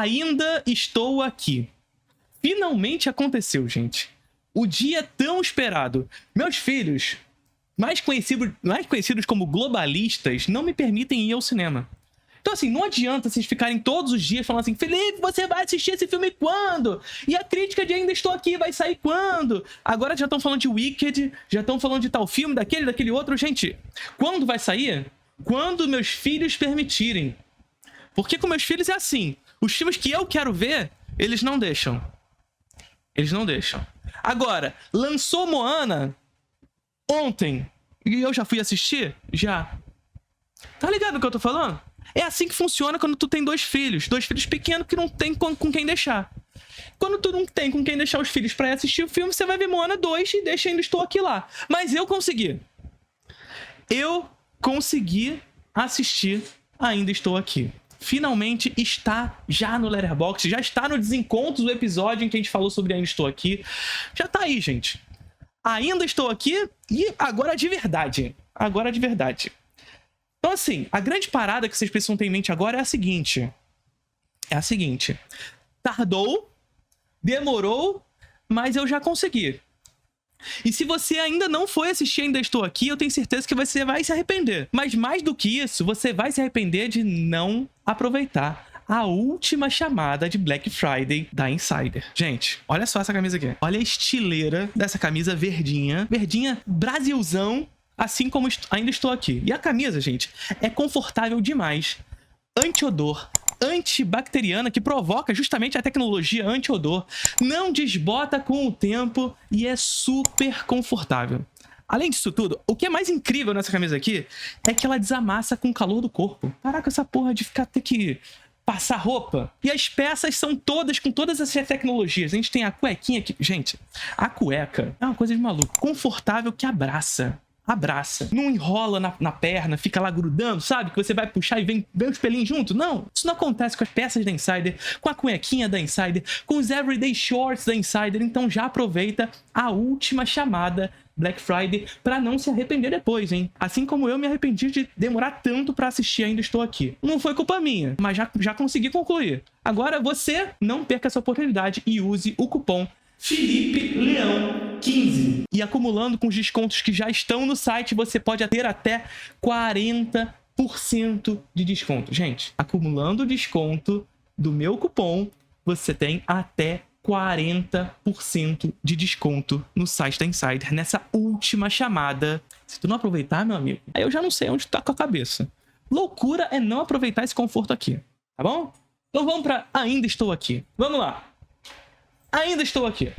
Ainda estou aqui. Finalmente aconteceu, gente. O dia tão esperado. Meus filhos, mais conhecidos como globalistas, não me permitem ir ao cinema. Então, assim, não adianta vocês ficarem todos os dias falando assim: Felipe, você vai assistir esse filme quando? E a crítica de Ainda Estou Aqui vai sair quando? Agora já estão falando de Wicked, já estão falando de tal filme, daquele outro. Gente, quando vai sair? Quando meus filhos permitirem. Porque com meus filhos é assim: os filmes que eu quero ver, eles não deixam. Eles não deixam. Agora, lançou Moana ontem e eu já fui assistir? Já. Tá ligado no que eu tô falando? É assim que funciona quando tu tem dois filhos pequenos que não tem com quem deixar. Quando tu não tem com quem deixar os filhos pra ir assistir o filme, você vai ver Moana 2 e deixa Ainda Estou Aqui lá. Mas eu consegui. Eu consegui assistir Ainda Estou Aqui. Finalmente está já no Letterboxd, já está no Desencontros, o episódio em que a gente falou sobre Ainda Estou Aqui. Já tá aí, gente. Ainda estou aqui e agora de verdade. Agora de verdade. Então, assim, a grande parada que vocês precisam ter em mente agora é a seguinte. Tardou, demorou, mas eu já consegui. E se você ainda não foi assistir Ainda Estou Aqui, eu tenho certeza que você vai se arrepender. Mas mais do que isso, você vai se arrepender de não aproveitar a última chamada de Black Friday da Insider. Gente, olha só essa camisa aqui. Olha a estileira dessa camisa verdinha. Verdinha Brasilzão, assim como Ainda Estou Aqui. E a camisa, gente, é confortável demais. Anti-odor, antibacteriana, que provoca justamente a tecnologia anti-odor. Não desbota com o tempo e é super confortável. Além disso tudo, o que é mais incrível nessa camisa aqui é que ela desamassa com o calor do corpo. Caraca, essa porra de ter que passar roupa. E as peças são todas com todas essas tecnologias. A gente tem a cuequinha aqui. Gente, a cueca é uma coisa de maluco. Confortável que abraça. Não enrola na perna, fica lá grudando, sabe? Que você vai puxar e vem os pelinhos junto. Não, isso não acontece com as peças da Insider, com a cuequinha da Insider, com os Everyday Shorts da Insider. Então já aproveita a última chamada Black Friday pra não se arrepender depois, hein? Assim como eu me arrependi de demorar tanto pra assistir Ainda Estou Aqui. Não foi culpa minha, mas já consegui concluir. Agora você não perca essa oportunidade e use o cupom Felipe Leão 15. E acumulando com os descontos que já estão no site, você pode ter até 40% de desconto. Gente, acumulando o desconto do meu cupom, você tem até 40% de desconto no site da Insider, nessa última chamada. Se tu não aproveitar, meu amigo, aí eu já não sei onde tá com a cabeça. Loucura é não aproveitar esse conforto aqui, tá bom? Então vamos pra Ainda Estou Aqui. Vamos lá. Ainda Estou Aqui.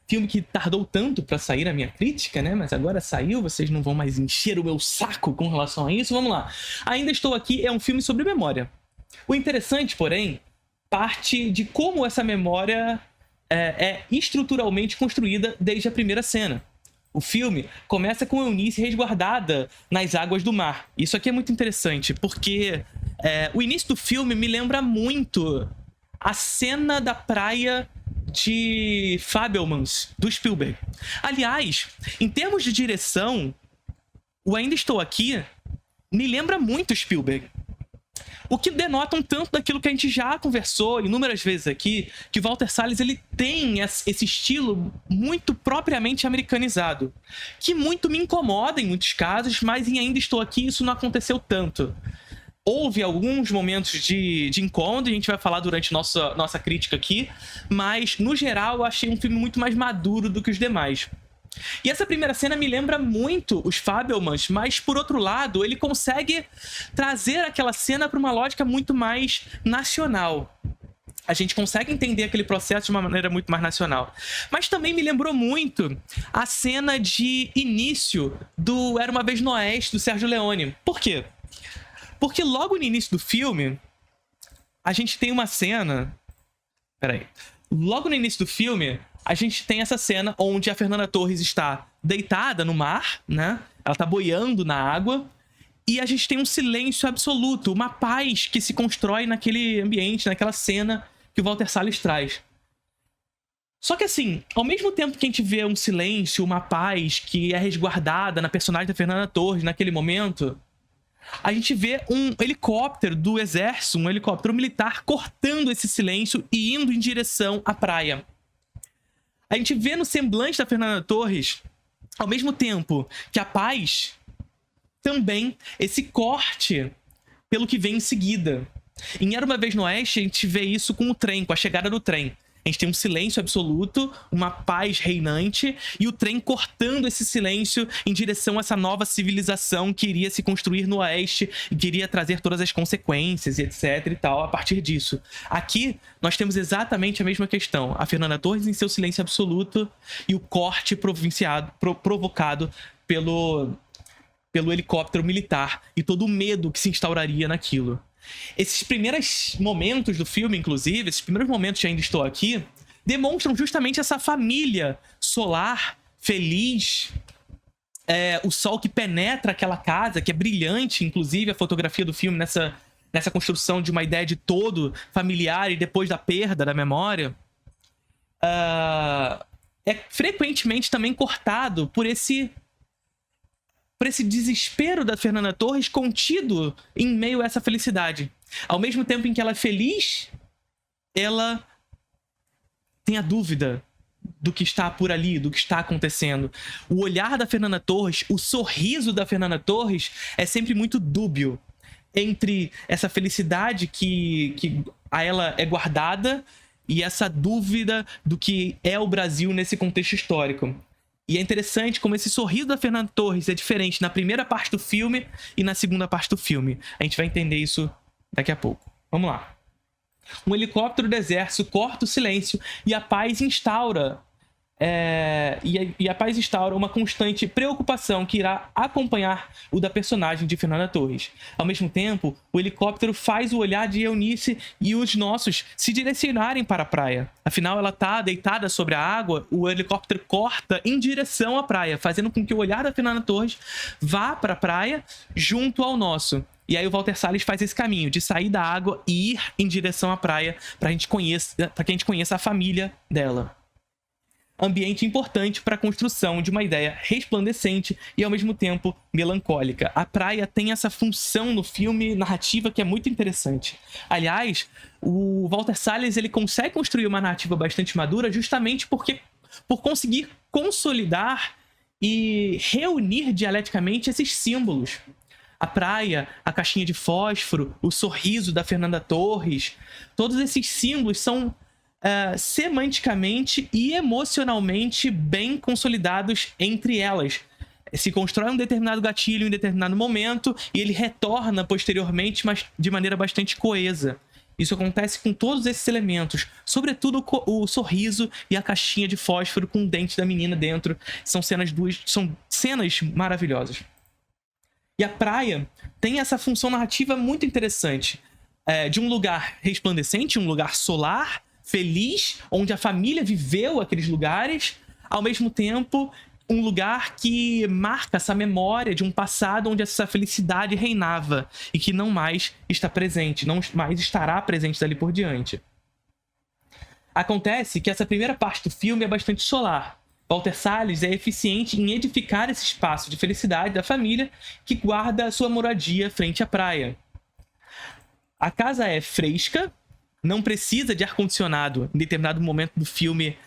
Filme que tardou tanto pra sair a minha crítica, né? Mas agora saiu, vocês não vão mais encher o meu saco com relação a isso. Vamos lá. Ainda Estou Aqui é um filme sobre memória. O interessante, porém, parte de como essa memória é estruturalmente construída desde a primeira cena. O filme começa com Eunice resguardada nas águas do mar. Isso aqui é muito interessante, porque o início do filme me lembra muito a cena da praia de Fabelmans, do Spielberg. Aliás, em termos de direção, o Ainda Estou Aqui me lembra muito Spielberg. O que denota um tanto daquilo que a gente já conversou inúmeras vezes aqui, que Walter Salles ele tem esse estilo muito propriamente americanizado, que muito me incomoda em muitos casos, mas em Ainda Estou Aqui isso não aconteceu tanto. Houve alguns momentos de incômodo, a gente vai falar durante nossa crítica aqui, mas, no geral, eu achei um filme muito mais maduro do que os demais. E essa primeira cena me lembra muito os Fabelmans, mas, por outro lado, ele consegue trazer aquela cena para uma lógica muito mais nacional. A gente consegue entender aquele processo de uma maneira muito mais nacional. Mas também me lembrou muito a cena de início do Era Uma Vez no Oeste, do Sérgio Leone. Por quê? Porque logo no início do filme, a gente tem uma cena... Logo no início do filme, a gente tem essa cena onde a Fernanda Torres está deitada no mar, né? Ela está boiando na água. E a gente tem um silêncio absoluto, uma paz que se constrói naquele ambiente, naquela cena que o Walter Salles traz. Só que assim, ao mesmo tempo que a gente vê um silêncio, uma paz que é resguardada na personagem da Fernanda Torres naquele momento... a gente vê um helicóptero do exército, um helicóptero militar, cortando esse silêncio e indo em direção à praia. A gente vê no semblante da Fernanda Torres, ao mesmo tempo que a paz, também esse corte pelo que vem em seguida. Em Era Uma Vez no Oeste, a gente vê isso com o trem, com a chegada do trem. A gente tem um silêncio absoluto, uma paz reinante e o trem cortando esse silêncio em direção a essa nova civilização que iria se construir no Oeste e que iria trazer todas as consequências e etc e tal a partir disso. Aqui, nós temos exatamente a mesma questão. A Fernanda Torres em seu silêncio absoluto e o corte provocado pelo helicóptero militar e todo o medo que se instauraria naquilo. Esses primeiros momentos do filme, inclusive, esses primeiros momentos de Ainda Estou Aqui, demonstram justamente essa família solar, feliz, o sol que penetra aquela casa, que é brilhante, inclusive a fotografia do filme nessa construção de uma ideia de todo familiar e depois da perda da memória, é frequentemente também cortado por esse desespero da Fernanda Torres contido em meio a essa felicidade. Ao mesmo tempo em que ela é feliz, ela tem a dúvida do que está por ali, do que está acontecendo. O olhar da Fernanda Torres, o sorriso da Fernanda Torres é sempre muito dúbio entre essa felicidade que a ela é guardada e essa dúvida do que é o Brasil nesse contexto histórico. E é interessante como esse sorriso da Fernanda Torres é diferente na primeira parte do filme e na segunda parte do filme. A gente vai entender isso daqui a pouco. Vamos lá. Um helicóptero do exército corta o silêncio e a paz instaura a paz instaura uma constante preocupação que irá acompanhar o da personagem de Fernanda Torres. Ao mesmo tempo, o helicóptero faz o olhar de Eunice e os nossos se direcionarem para a praia. Afinal, ela está deitada sobre a água, o helicóptero corta em direção à praia, fazendo com que o olhar da Fernanda Torres vá para a praia junto ao nosso. E aí o Walter Salles faz esse caminho de sair da água e ir em direção à praia para que a gente conheça a família dela. Ambiente importante para a construção de uma ideia resplandecente e ao mesmo tempo melancólica. A praia tem essa função no filme narrativa que é muito interessante. Aliás, o Walter Salles ele consegue construir uma narrativa bastante madura justamente por conseguir consolidar e reunir dialeticamente esses símbolos. A praia, a caixinha de fósforo, o sorriso da Fernanda Torres, todos esses símbolos são semanticamente e emocionalmente bem consolidados entre elas. Se constrói um determinado gatilho em determinado momento e ele retorna posteriormente, mas de maneira bastante coesa. Isso acontece com todos esses elementos, sobretudo o sorriso e a caixinha de fósforo com o dente da menina dentro. São cenas maravilhosas. E a praia tem essa função narrativa muito interessante, de um lugar resplandecente, um lugar solar, feliz, onde a família viveu aqueles lugares, ao mesmo tempo um lugar que marca essa memória de um passado onde essa felicidade reinava e que não mais está presente, não mais estará presente dali por diante. Acontece que essa primeira parte do filme é bastante solar. Walter Salles é eficiente em edificar esse espaço de felicidade da família que guarda a sua moradia frente à praia. A casa é fresca, não precisa de ar-condicionado. Em determinado momento do filme,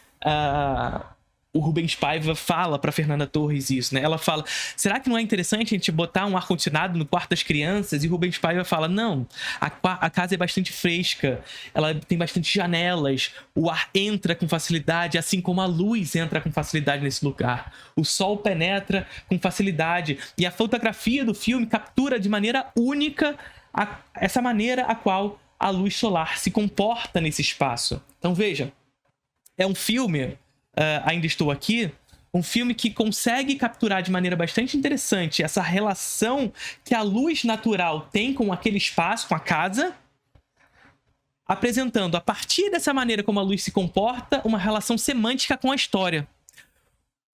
o Rubens Paiva fala para Fernanda Torres isso, né? Ela fala, será que não é interessante a gente botar um ar-condicionado no quarto das crianças? E o Rubens Paiva fala, não, a casa é bastante fresca, ela tem bastante janelas, o ar entra com facilidade, assim como a luz entra com facilidade nesse lugar. O sol penetra com facilidade. E a fotografia do filme captura de maneira única essa maneira a qual a luz solar se comporta nesse espaço. Então veja, é um filme, Ainda Estou Aqui, um filme que consegue capturar de maneira bastante interessante essa relação que a luz natural tem com aquele espaço, com a casa, apresentando, a partir dessa maneira como a luz se comporta, uma relação semântica com a história.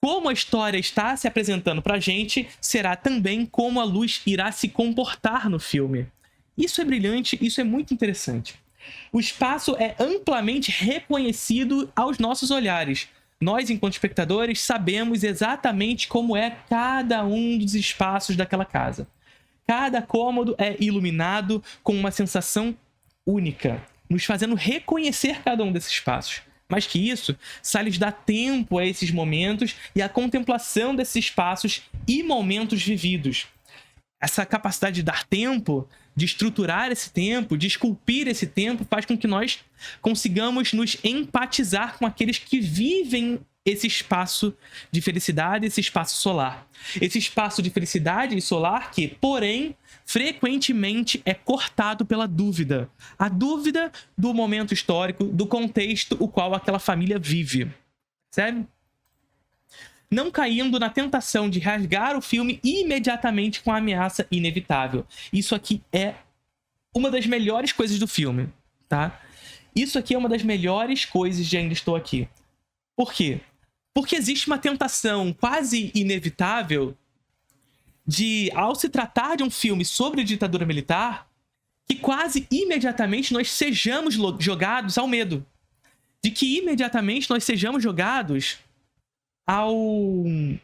Como a história está se apresentando pra gente, será também como a luz irá se comportar no filme. Isso é brilhante, isso é muito interessante. O espaço é amplamente reconhecido aos nossos olhares. Nós, enquanto espectadores, sabemos exatamente como é cada um dos espaços daquela casa. Cada cômodo é iluminado com uma sensação única, nos fazendo reconhecer cada um desses espaços. Mais que isso, Salles dá tempo a esses momentos e a contemplação desses espaços e momentos vividos. Essa capacidade de dar tempo, de estruturar esse tempo, de esculpir esse tempo, faz com que nós consigamos nos empatizar com aqueles que vivem esse espaço de felicidade, esse espaço solar. Esse espaço de felicidade e solar que, porém, frequentemente é cortado pela dúvida. A dúvida do momento histórico, do contexto o qual aquela família vive. Sabe? Não caindo na tentação de rasgar o filme imediatamente com a ameaça inevitável. Isso aqui é uma das melhores coisas do filme, tá? Isso aqui é uma das melhores coisas de Ainda Estou Aqui. Por quê? Porque existe uma tentação quase inevitável de, ao se tratar de um filme sobre ditadura militar, que quase imediatamente nós sejamos jogados ao medo. De que imediatamente nós sejamos jogados a um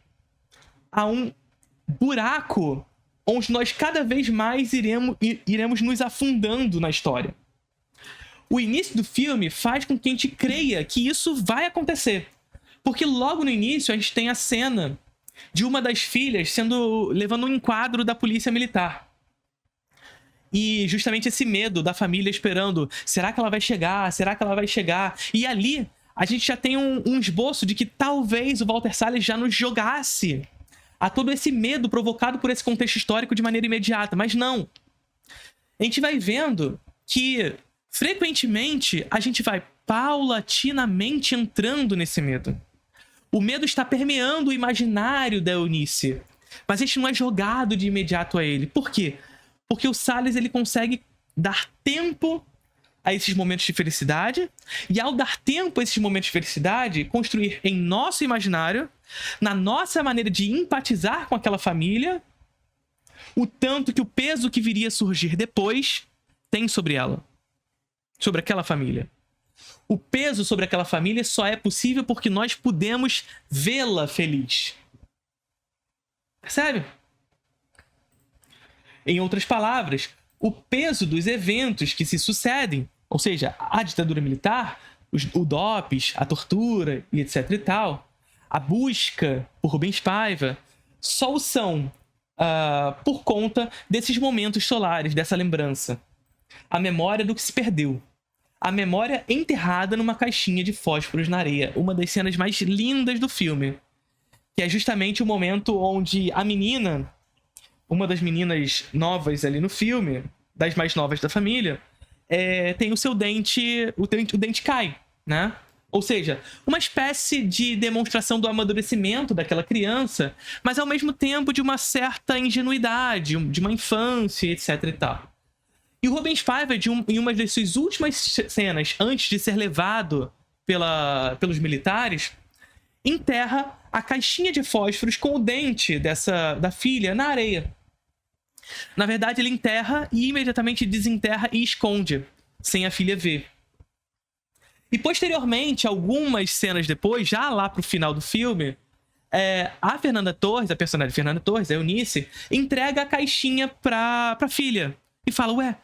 buraco onde nós cada vez mais iremos nos afundando na história. O início do filme faz com que a gente creia que isso vai acontecer. Porque logo no início a gente tem a cena de uma das filhas levando um enquadro da polícia militar. E justamente esse medo da família esperando, será que ela vai chegar? Será que ela vai chegar? E ali a gente já tem um esboço de que talvez o Walter Salles já nos jogasse a todo esse medo provocado por esse contexto histórico de maneira imediata. Mas não. A gente vai vendo que, frequentemente, a gente vai paulatinamente entrando nesse medo. O medo está permeando o imaginário da Eunice, mas a gente não é jogado de imediato a ele. Por quê? Porque o Salles ele consegue dar tempo a esses momentos de felicidade, e ao dar tempo a esses momentos de felicidade, construir em nosso imaginário, na nossa maneira de empatizar com aquela família, o tanto que o peso que viria a surgir depois tem sobre ela, sobre aquela família. O peso sobre aquela família só é possível porque nós pudemos vê-la feliz. Percebe? Em outras palavras, o peso dos eventos que se sucedem, ou seja, a ditadura militar, o DOPS, a tortura e etc e tal, a busca por Rubens Paiva, só o são por conta desses momentos solares, dessa lembrança. A memória do que se perdeu. A memória enterrada numa caixinha de fósforos na areia. Uma das cenas mais lindas do filme. Que é justamente o momento onde a menina, uma das meninas novas ali no filme, das mais novas da família, tem o seu dente, o dente cai, né? Ou seja, uma espécie de demonstração do amadurecimento daquela criança, mas ao mesmo tempo de uma certa ingenuidade, de uma infância, etc e tal. E o Rubens Paiva, em uma das suas últimas cenas, antes de ser levado pelos militares, enterra a caixinha de fósforos com o dente da filha na areia. Na verdade, ele enterra e imediatamente desenterra e esconde, sem a filha ver. E posteriormente, algumas cenas depois, já lá pro final do filme, a Fernanda Torres, a personagem Fernanda Torres, a Eunice, entrega a caixinha pra filha. E fala,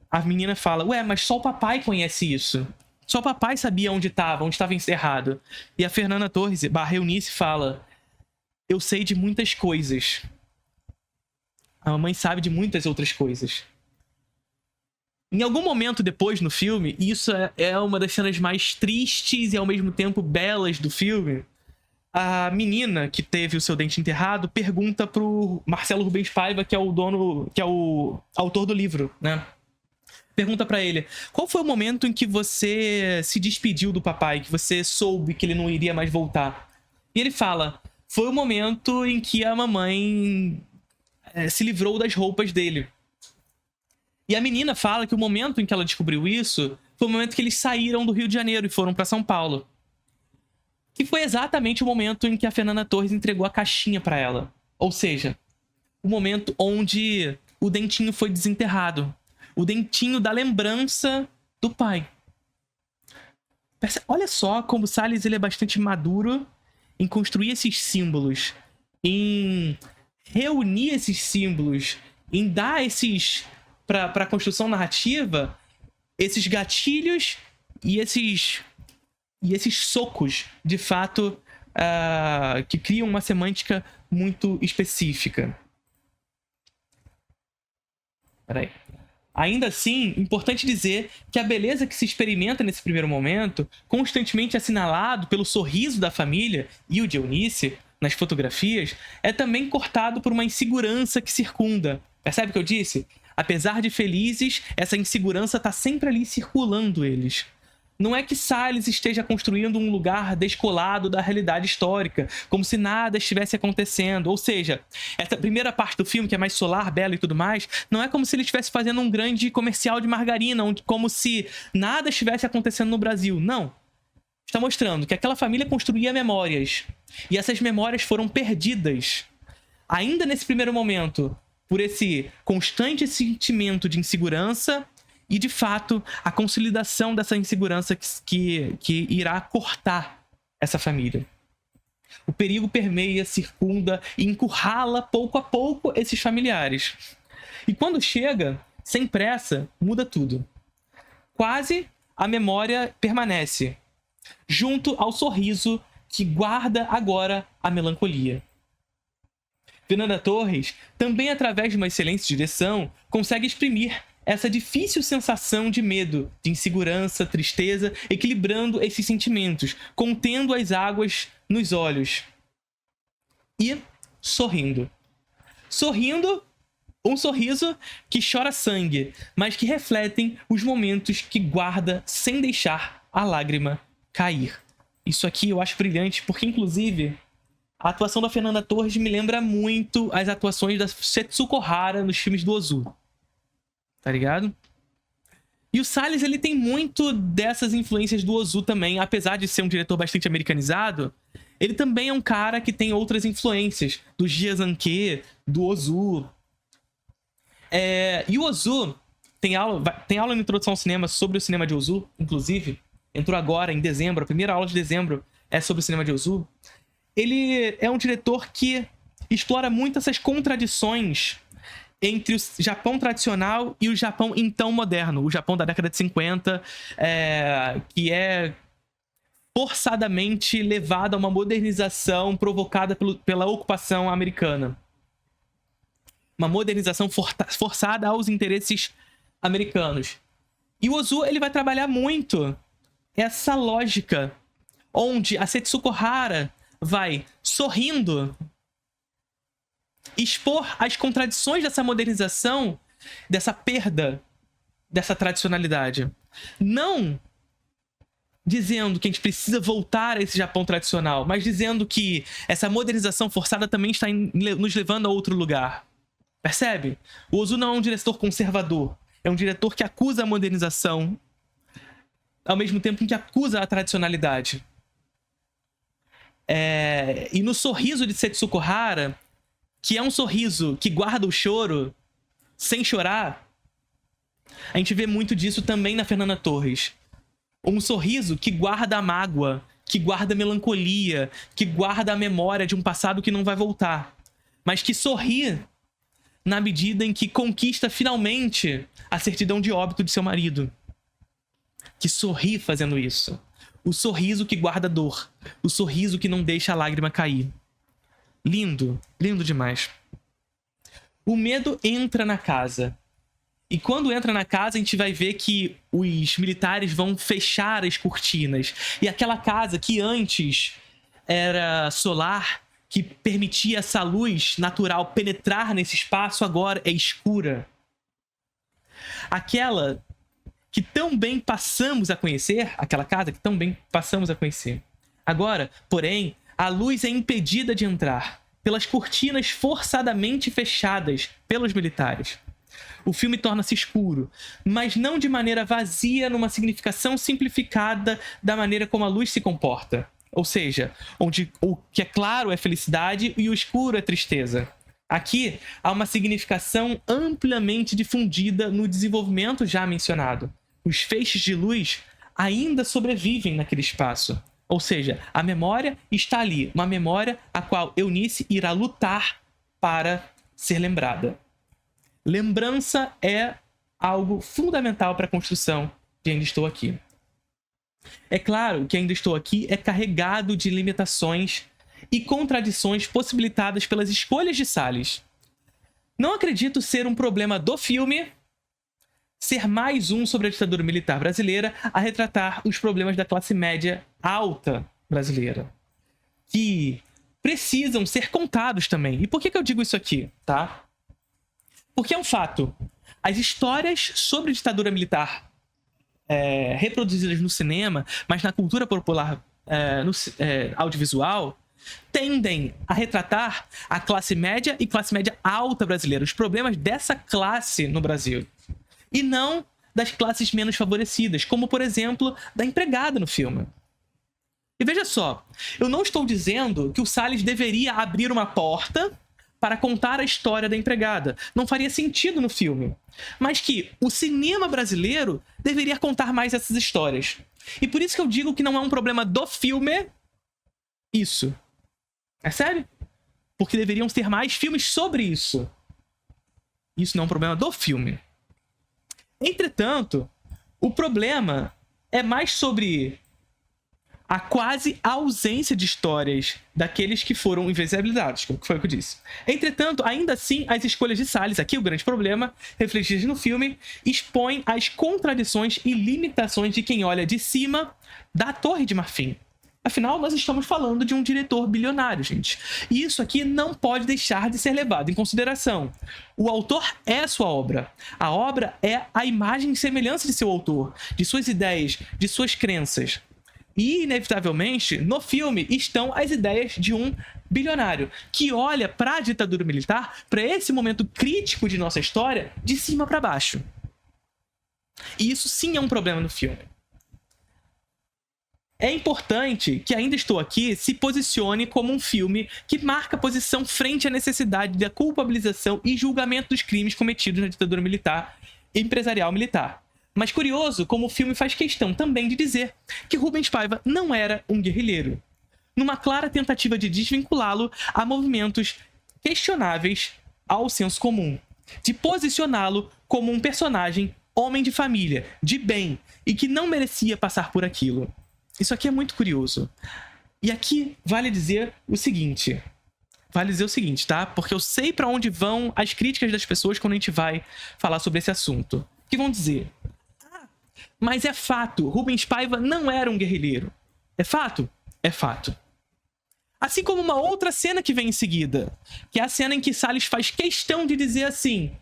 a menina fala, mas só o papai conhece isso. Só o papai sabia onde estava enterrado. E a Fernanda Torres, Eunice, fala, eu sei de muitas coisas. A mamãe sabe de muitas outras coisas. Em algum momento depois no filme, e isso é uma das cenas mais tristes e ao mesmo tempo belas do filme, a menina que teve o seu dente enterrado pergunta pro Marcelo Rubens Paiva, que é o autor do livro, né? Pergunta pra ele, qual foi o momento em que você se despediu do papai, que você soube que ele não iria mais voltar? E ele fala, foi o momento em que a mamãe se livrou das roupas dele. E a menina fala que o momento em que ela descobriu isso foi o momento que eles saíram do Rio de Janeiro e foram pra São Paulo. Que foi exatamente o momento em que a Fernanda Torres entregou a caixinha pra ela. Ou seja, o momento onde o dentinho foi desenterrado. O dentinho da lembrança do pai. Olha só como o Salles ele é bastante maduro em construir esses símbolos, em reunir esses símbolos em dar esses, para a construção narrativa, esses gatilhos e esses socos, de fato, que criam uma semântica muito específica. Peraí. Ainda assim, importante dizer que a beleza que se experimenta nesse primeiro momento, constantemente assinalado pelo sorriso da família e o de Eunice nas fotografias, é também cortado por uma insegurança que circunda. Percebe o que eu disse? Apesar de felizes, essa insegurança está sempre ali circulando eles. Não é que Salles esteja construindo um lugar descolado da realidade histórica, como se nada estivesse acontecendo. Ou seja, essa primeira parte do filme, que é mais solar, bela e tudo mais, não é como se ele estivesse fazendo um grande comercial de margarina, como se nada estivesse acontecendo no Brasil. Não. Está mostrando que aquela família construía memórias. E essas memórias foram perdidas. Ainda nesse primeiro momento, por esse constante sentimento de insegurança e, de fato, a consolidação dessa insegurança que irá cortar essa família. O perigo permeia, circunda e encurrala pouco a pouco esses familiares. E quando chega, sem pressa, muda tudo. Quase a memória permanece, junto ao sorriso que guarda agora a melancolia. Fernanda Torres, também através de uma excelente direção, consegue exprimir essa difícil sensação de medo, de insegurança, tristeza, equilibrando esses sentimentos, contendo as águas nos olhos e sorrindo. Sorrindo, um sorriso que chora sangue, mas que refletem os momentos que guarda sem deixar a lágrima cair. Isso aqui eu acho brilhante, porque, inclusive, a atuação da Fernanda Torres me lembra muito as atuações da Setsuko Hara nos filmes do Ozu. Tá ligado? E o Salles, ele tem muito dessas influências do Ozu também. Apesar de ser um diretor bastante americanizado, ele também é um cara que tem outras influências. Do Jiazanke, do Ozu. E o Ozu tem aula na Introdução ao Cinema sobre o cinema de Ozu, inclusive. Entrou agora, em dezembro. A primeira aula de dezembro é sobre o cinema de Ozu. Ele é um diretor que explora muito essas contradições entre o Japão tradicional e o Japão então moderno. O Japão da década de 50, que é forçadamente levado a uma modernização provocada pela ocupação americana. Uma modernização forçada aos interesses americanos. E o Ozu, ele vai trabalhar muito essa lógica, onde a Setsuko Hara vai, sorrindo, expor as contradições dessa modernização, dessa perda, dessa tradicionalidade. Não dizendo que a gente precisa voltar a esse Japão tradicional, mas dizendo que essa modernização forçada também está nos levando a outro lugar. Percebe? O Ozu não é um diretor conservador. É um diretor que acusa a modernização, ao mesmo tempo em que acusa a tradicionalidade. E no sorriso de Setsuko Hara, que é um sorriso que guarda o choro sem chorar, a gente vê muito disso também na Fernanda Torres. Um sorriso que guarda a mágoa, que guarda a melancolia, que guarda a memória de um passado que não vai voltar, mas que sorri na medida em que conquista finalmente a certidão de óbito de seu marido. Que sorri fazendo isso. O sorriso que guarda dor. O sorriso que não deixa a lágrima cair. Lindo. Lindo demais. O medo entra na casa. E quando entra na casa, a gente vai ver que os militares vão fechar as cortinas. E aquela casa que antes era solar, que permitia essa luz natural penetrar nesse espaço, agora é escura. Aquela que tão bem passamos a conhecer, aquela casa que tão bem passamos a conhecer. Agora, porém, a luz é impedida de entrar pelas cortinas forçadamente fechadas pelos militares. O filme torna-se escuro, mas não de maneira vazia, numa significação simplificada da maneira como a luz se comporta. Ou seja, onde o que é claro é felicidade e o escuro é tristeza. Aqui há uma significação amplamente difundida no desenvolvimento já mencionado. Os feixes de luz ainda sobrevivem naquele espaço. Ou seja, a memória está ali, uma memória a qual Eunice irá lutar para ser lembrada. Lembrança é algo fundamental para a construção de Ainda Estou Aqui. É claro que Ainda Estou Aqui é carregado de limitações e contradições possibilitadas pelas escolhas de Salles. Não acredito ser um problema do filme ser mais um sobre a ditadura militar brasileira a retratar os problemas da classe média alta brasileira, que precisam ser contados também. E por que eu digo isso aqui, tá? Porque é um fato. As histórias sobre a ditadura militar reproduzidas no cinema, mas na cultura popular audiovisual, tendem a retratar a classe média e classe média alta brasileira, os problemas dessa classe no Brasil, e não das classes menos favorecidas, como, por exemplo, da empregada no filme. E veja só, eu não estou dizendo que o Salles deveria abrir uma porta para contar a história da empregada. Não faria sentido no filme. Mas que o cinema brasileiro deveria contar mais essas histórias. E por isso que eu digo que não é um problema do filme isso. Percebe? Porque deveriam ter mais filmes sobre isso. Isso não é um problema do filme. Entretanto, o problema é mais sobre a quase ausência de histórias daqueles que foram invisibilizados, que foi o que eu disse. Entretanto, ainda assim, as escolhas de Salles, aqui o grande problema, refletidas no filme, expõem as contradições e limitações de quem olha de cima da Torre de Marfim. Afinal, nós estamos falando de um diretor bilionário, gente. E isso aqui não pode deixar de ser levado em consideração. O autor é a sua obra. A obra é a imagem e semelhança de seu autor, de suas ideias, de suas crenças. E, inevitavelmente, no filme estão as ideias de um bilionário que olha para a ditadura militar, para esse momento crítico de nossa história, de cima para baixo. E isso sim é um problema no filme. É importante que Ainda Estou Aqui se posicione como um filme que marca posição frente à necessidade da culpabilização e julgamento dos crimes cometidos na ditadura militar e empresarial militar. Mas curioso como o filme faz questão também de dizer que Rubens Paiva não era um guerrilheiro, numa clara tentativa de desvinculá-lo a movimentos questionáveis ao senso comum, de posicioná-lo como um personagem homem de família, de bem, e que não merecia passar por aquilo. Isso aqui é muito curioso. E aqui vale dizer o seguinte, tá? Porque eu sei para onde vão as críticas das pessoas quando a gente vai falar sobre esse assunto. Que vão dizer: mas é fato, Rubens Paiva não era um guerrilheiro. É fato? É fato. Assim como uma outra cena que vem em seguida, que é a cena em que Salles faz questão de dizer assim: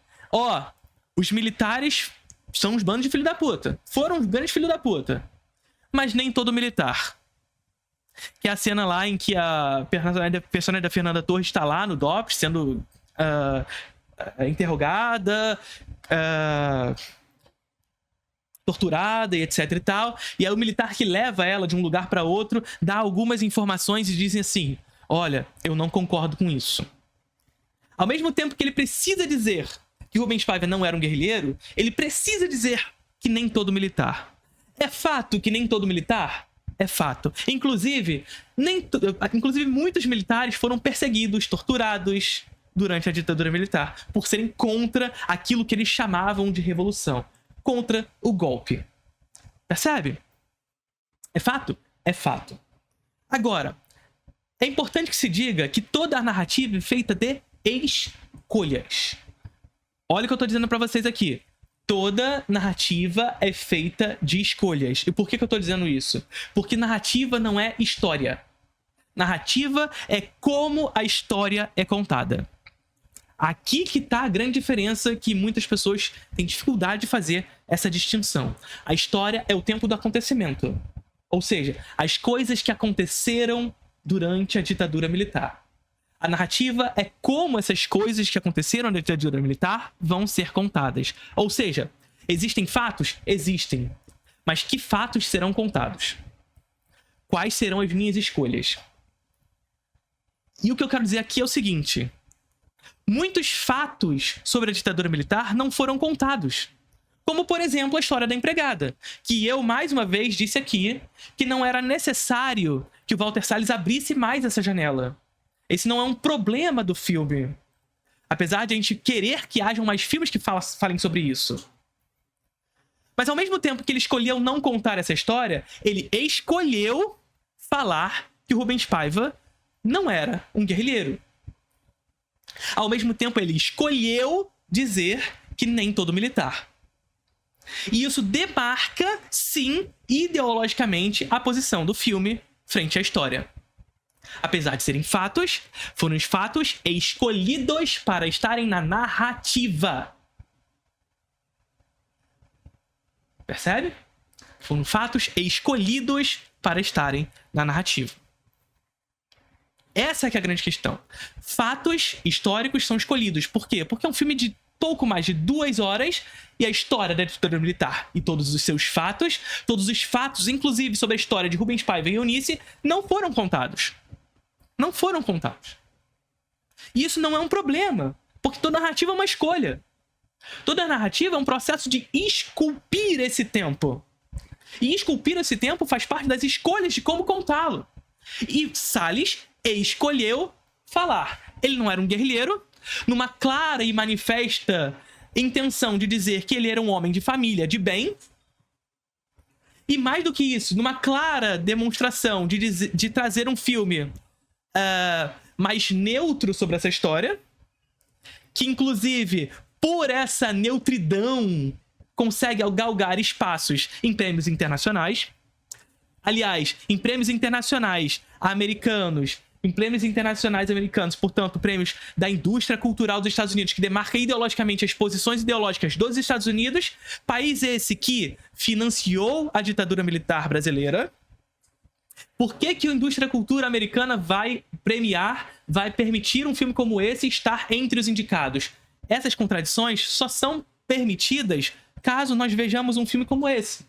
os militares são uns bandos de filho da puta. Foram uns grandes filhos da puta. Mas nem todo militar. Que é a cena lá em que a personagem da Fernanda Torres está lá no DOPS, sendo interrogada, torturada e etc e tal. E aí o militar que leva ela de um lugar para outro dá algumas informações e dizem assim: olha, eu não concordo com isso. Ao mesmo tempo que ele precisa dizer que Rubens Paiva não era um guerrilheiro, ele precisa dizer que nem todo militar. É fato que nem todo militar? É fato. Inclusive, muitos militares foram perseguidos, torturados durante a ditadura militar, por serem contra aquilo que eles chamavam de revolução, contra o golpe. Percebe? É fato? É fato. Agora, é importante que se diga que toda a narrativa é feita de escolhas. Olha o que eu tô dizendo pra vocês aqui. Toda narrativa é feita de escolhas. E por que eu tô dizendo isso? Porque narrativa não é história. Narrativa é como a história é contada. Aqui que tá a grande diferença, que muitas pessoas têm dificuldade de fazer essa distinção. A história é o tempo do acontecimento. Ou seja, as coisas que aconteceram durante a ditadura militar. A narrativa é como essas coisas que aconteceram na ditadura militar vão ser contadas. Ou seja, existem fatos? Existem. Mas que fatos serão contados? Quais serão as minhas escolhas? E o que eu quero dizer aqui é o seguinte: muitos fatos sobre a ditadura militar não foram contados. Como, por exemplo, a história da empregada, que eu, mais uma vez, disse aqui que não era necessário que o Walter Salles abrisse mais essa janela. Esse não é um problema do filme. Apesar de a gente querer que hajam mais filmes que falem sobre isso. Mas ao mesmo tempo que ele escolheu não contar essa história, ele escolheu falar que o Rubens Paiva não era um guerrilheiro. Ao mesmo tempo, ele escolheu dizer que nem todo militar. E isso demarca, sim, ideologicamente, a posição do filme frente à história. Apesar de serem fatos, foram os fatos escolhidos para estarem na narrativa. Percebe? Foram fatos escolhidos para estarem na narrativa. Essa é que é a grande questão. Fatos históricos são escolhidos. Por quê? Porque é um filme de pouco mais de 2 horas e a história da ditadura militar e todos os seus fatos, todos os fatos, inclusive sobre a história de Rubens Paiva e Eunice, não foram contados. Não foram contados. E isso não é um problema, porque toda narrativa é uma escolha. Toda narrativa é um processo de esculpir esse tempo. E esculpir esse tempo faz parte das escolhas de como contá-lo. E Salles escolheu falar. Ele não era um guerrilheiro, numa clara e manifesta intenção de dizer que ele era um homem de família, de bem. E mais do que isso, numa clara demonstração de trazer um filme mais neutro sobre essa história, que inclusive, por essa neutridão, consegue galgar espaços em prêmios internacionais. Aliás, em prêmios internacionais americanos, portanto, prêmios da indústria cultural dos Estados Unidos, que demarca ideologicamente as posições ideológicas dos Estados Unidos, país esse que financiou a ditadura militar brasileira. Por que que a indústria cultura americana vai permitir um filme como esse estar entre os indicados? Essas contradições só são permitidas caso nós vejamos um filme como esse.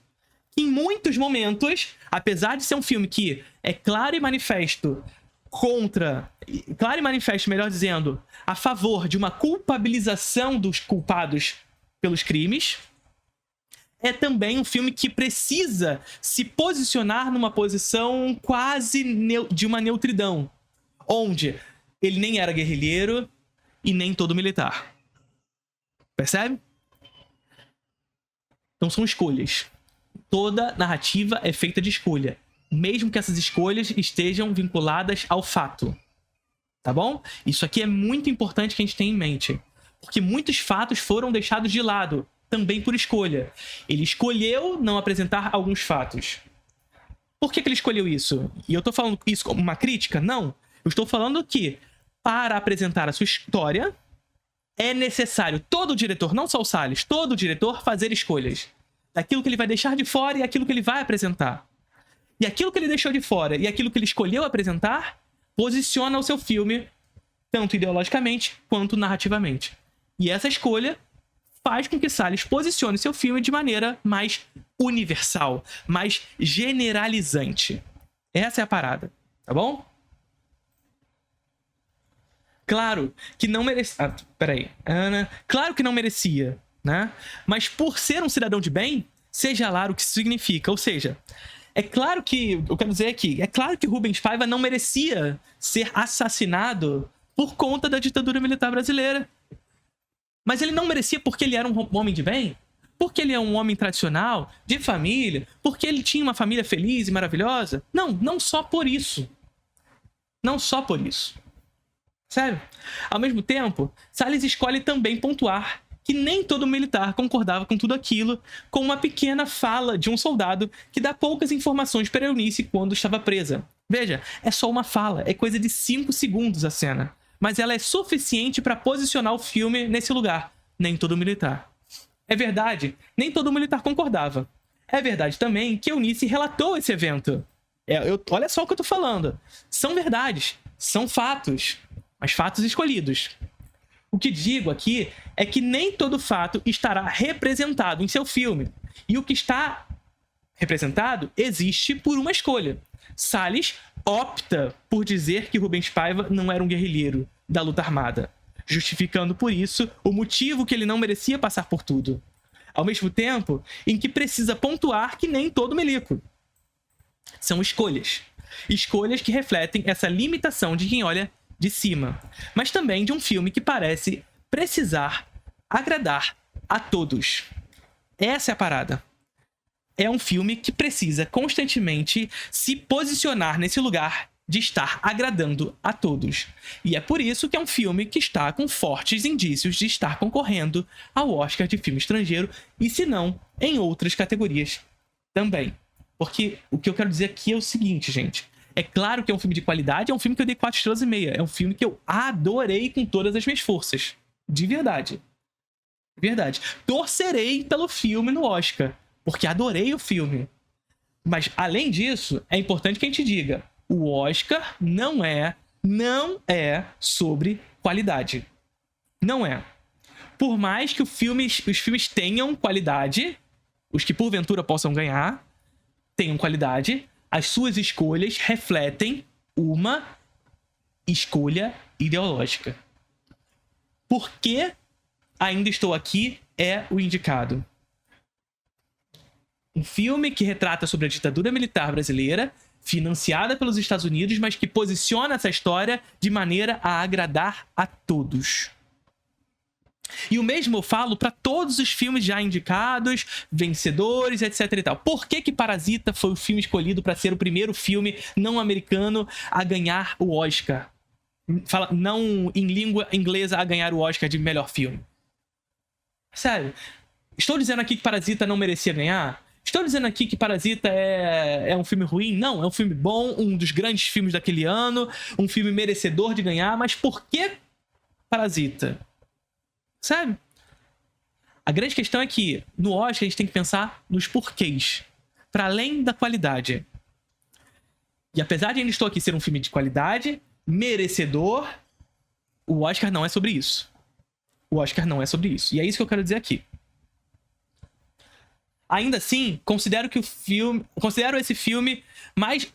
Em muitos momentos, apesar de ser um filme que é claro e manifesto, melhor dizendo, a favor de uma culpabilização dos culpados pelos crimes, é também um filme que precisa se posicionar numa posição quase de uma neutridão, onde ele nem era guerrilheiro e nem todo militar. Percebe? Então são escolhas. Toda narrativa é feita de escolha, mesmo que essas escolhas estejam vinculadas ao fato. Tá bom? Isso aqui é muito importante que a gente tenha em mente, porque muitos fatos foram deixados de lado, também por escolha. Ele escolheu não apresentar alguns fatos. Por que ele escolheu isso? E eu tô falando isso como uma crítica? Não. Eu estou falando que, para apresentar a sua história, é necessário todo diretor, não só o Salles, todo diretor fazer escolhas. Daquilo que ele vai deixar de fora e aquilo que ele vai apresentar. E aquilo que ele deixou de fora e aquilo que ele escolheu apresentar posiciona o seu filme tanto ideologicamente quanto narrativamente. E essa escolha faz com que Salles posicione seu filme de maneira mais universal, mais generalizante. Essa é a parada, tá bom? Claro que não merecia... Claro que não merecia, né? Mas por ser um cidadão de bem, seja lá o que isso significa. Ou seja, é claro que... Eu quero dizer aqui, é claro que Rubens Paiva não merecia ser assassinado por conta da ditadura militar brasileira. Mas ele não merecia porque ele era um homem de bem? Porque ele é um homem tradicional, de família? Porque ele tinha uma família feliz e maravilhosa? Não, não só por isso. Não só por isso. Sério? Ao mesmo tempo, Salles escolhe também pontuar que nem todo militar concordava com tudo aquilo, com uma pequena fala de um soldado que dá poucas informações para Eunice quando estava presa. Veja, é só uma fala, é coisa de 5 segundos a cena. Mas ela é suficiente para posicionar o filme nesse lugar. Nem todo militar. É verdade, nem todo militar concordava. É verdade também que Eunice relatou esse evento. Olha só o que eu tô falando. São verdades, são fatos, mas fatos escolhidos. O que digo aqui é que nem todo fato estará representado em seu filme. E o que está representado existe por uma escolha. Salles opta por dizer que Rubens Paiva não era um guerrilheiro da luta armada, justificando por isso o motivo que ele não merecia passar por tudo. Ao mesmo tempo em que precisa pontuar que nem todo milico. São escolhas. Escolhas que refletem essa limitação de quem olha de cima, mas também de um filme que parece precisar agradar a todos. Essa é a parada. É um filme que precisa constantemente se posicionar nesse lugar de estar agradando a todos. E é por isso que é um filme que está com fortes indícios de estar concorrendo ao Oscar de filme estrangeiro, e se não, em outras categorias também. Porque o que eu quero dizer aqui é o seguinte, gente. É claro que é um filme de qualidade, é um filme que eu dei 4 estrelas e meia. É um filme que eu adorei com todas as minhas forças. De verdade. Verdade. Torcerei pelo filme no Oscar, porque adorei o filme. Mas, além disso, é importante que a gente diga: o Oscar não é sobre qualidade. Não é. Por mais que os filmes tenham qualidade, os que porventura possam ganhar, tenham qualidade, as suas escolhas refletem uma escolha ideológica. Por que Ainda Estou Aqui é o indicado? Um filme que retrata sobre a ditadura militar brasileira, financiada pelos Estados Unidos, mas que posiciona essa história de maneira a agradar a todos. E o mesmo eu falo para todos os filmes já indicados, vencedores, etc e tal. Por que Parasita foi o filme escolhido para ser o primeiro filme não americano a ganhar o Oscar? Não em língua inglesa a ganhar o Oscar de melhor filme. Sério. Estou dizendo aqui que Parasita não merecia ganhar? Estou dizendo aqui que Parasita é um filme ruim? Não, é um filme bom, um dos grandes filmes daquele ano, um filme merecedor de ganhar, mas por que Parasita? Sabe? A grande questão é que no Oscar a gente tem que pensar nos porquês, para além da qualidade. E apesar de Ainda Estou Aqui ser um filme de qualidade, merecedor, o Oscar não é sobre isso. O Oscar não é sobre isso. E é isso que eu quero dizer aqui. Ainda assim, considero esse filme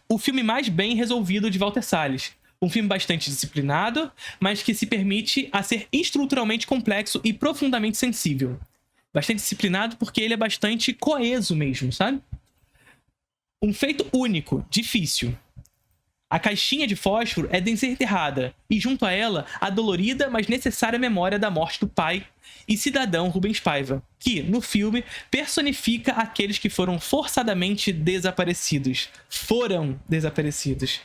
o filme mais bem resolvido de Walter Salles. Um filme bastante disciplinado, mas que se permite a ser estruturalmente complexo e profundamente sensível. Bastante disciplinado porque ele é bastante coeso mesmo, sabe? Um feito único, difícil. A caixinha de fósforo é desenterrada e junto a ela a dolorida, mas necessária memória da morte do pai e cidadão Rubens Paiva, que, no filme, personifica aqueles que foram forçadamente desaparecidos. Foram desaparecidos.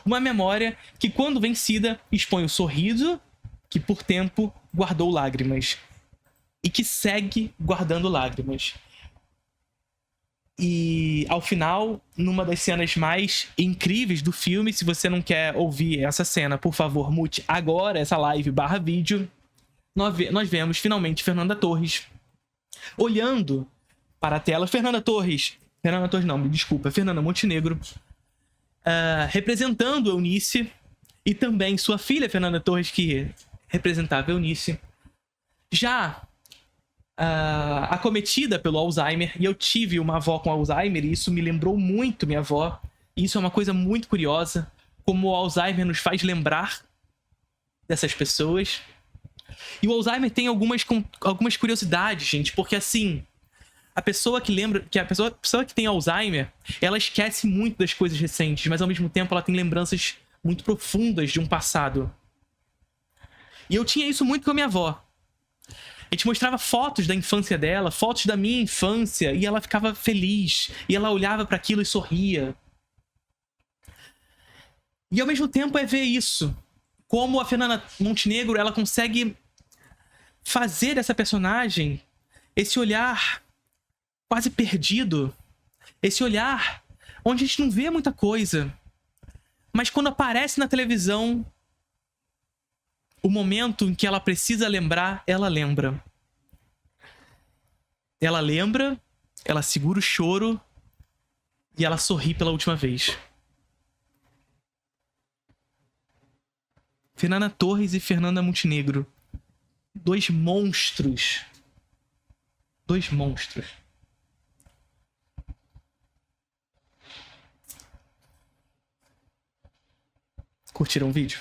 Uma memória que, quando vencida, expõe o sorriso que, por tempo, guardou lágrimas. E que segue guardando lágrimas. E, ao final, numa das cenas mais incríveis do filme, se você não quer ouvir essa cena, por favor, mute agora essa live / vídeo, nós vemos, finalmente, Fernanda Torres olhando para a tela. Fernanda Montenegro, representando Eunice, e também sua filha, Fernanda Torres, que representava Eunice, já acometida pelo Alzheimer. E eu tive uma avó com Alzheimer e isso me lembrou muito minha avó. E isso é uma coisa muito curiosa, como o Alzheimer nos faz lembrar dessas pessoas. E o Alzheimer tem algumas curiosidades, gente, porque assim, a pessoa que tem Alzheimer, ela esquece muito das coisas recentes, mas ao mesmo tempo ela tem lembranças muito profundas de um passado. E eu tinha isso muito com a minha avó. A gente mostrava fotos da infância dela, fotos da minha infância, e ela ficava feliz. E ela olhava para aquilo e sorria. E ao mesmo tempo é ver isso. Como a Fernanda Montenegro, ela consegue fazer dessa personagem esse olhar quase perdido. Esse olhar onde a gente não vê muita coisa. Mas quando aparece na televisão, o momento em que ela precisa lembrar, ela lembra. Ela lembra, ela segura o choro e ela sorri pela última vez. Fernanda Torres e Fernanda Montenegro. Dois monstros. Dois monstros. Curtiram o vídeo?